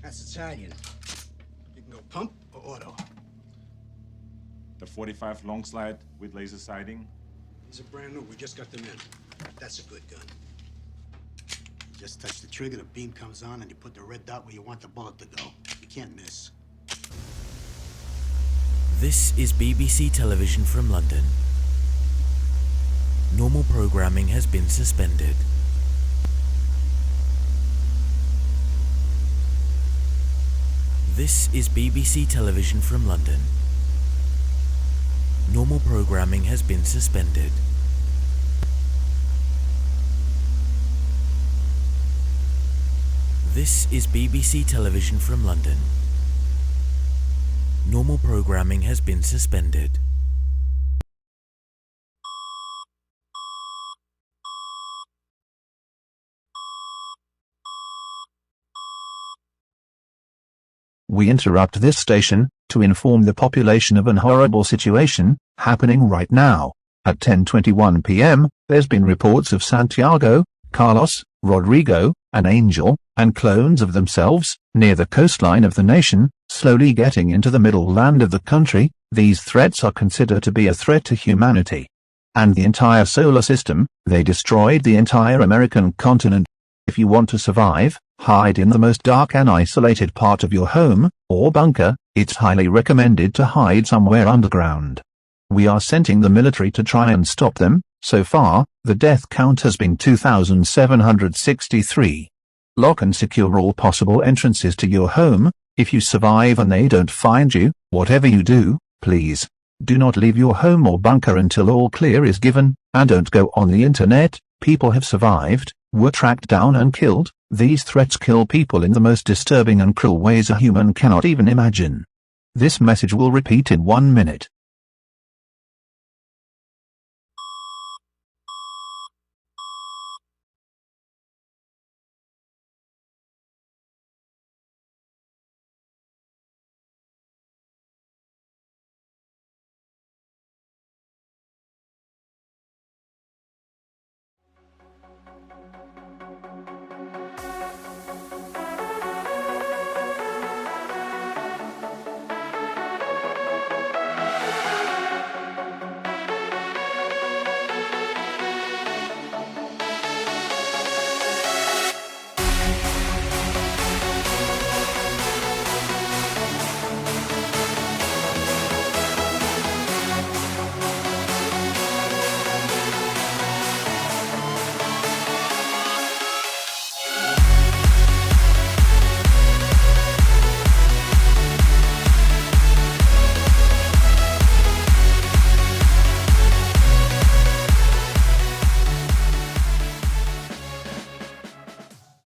That's Italian. You can go pump or auto. The 45 long slide with laser sighting. These are brand new. We just got them in. That's a good gun. Just touch the trigger, the beam comes on, and you put the red dot where you want the bullet to go. You can't miss. This is BBC Television from London. Normal programming has been suspended. This is BBC Television from London. Normal programming has been suspended. This is BBC Television from London. Normal programming has been suspended. We interrupt this station to inform the population of an horrible situation happening right now. At 10:21 p.m., there's been reports of Santiago, Carlos, Rodrigo, and Angel, and clones of themselves, near the coastline of the nation, slowly getting into the middle land of the country. These threats are considered to be a threat to humanity and the entire solar system. They destroyed the entire American continent. If you want to survive, hide in the most dark and isolated part of your home or bunker. It's highly recommended to hide somewhere underground. We are sending the military to try and stop them. So far, the death count has been 2,763. Lock and secure all possible entrances to your home. If you survive and they don't find you, whatever you do, please do not leave your home or bunker until all clear is given, and don't go on the internet. People have survived, were tracked down and killed. These threats kill people in the most disturbing and cruel ways a human cannot even imagine. This message will repeat in 1 minute.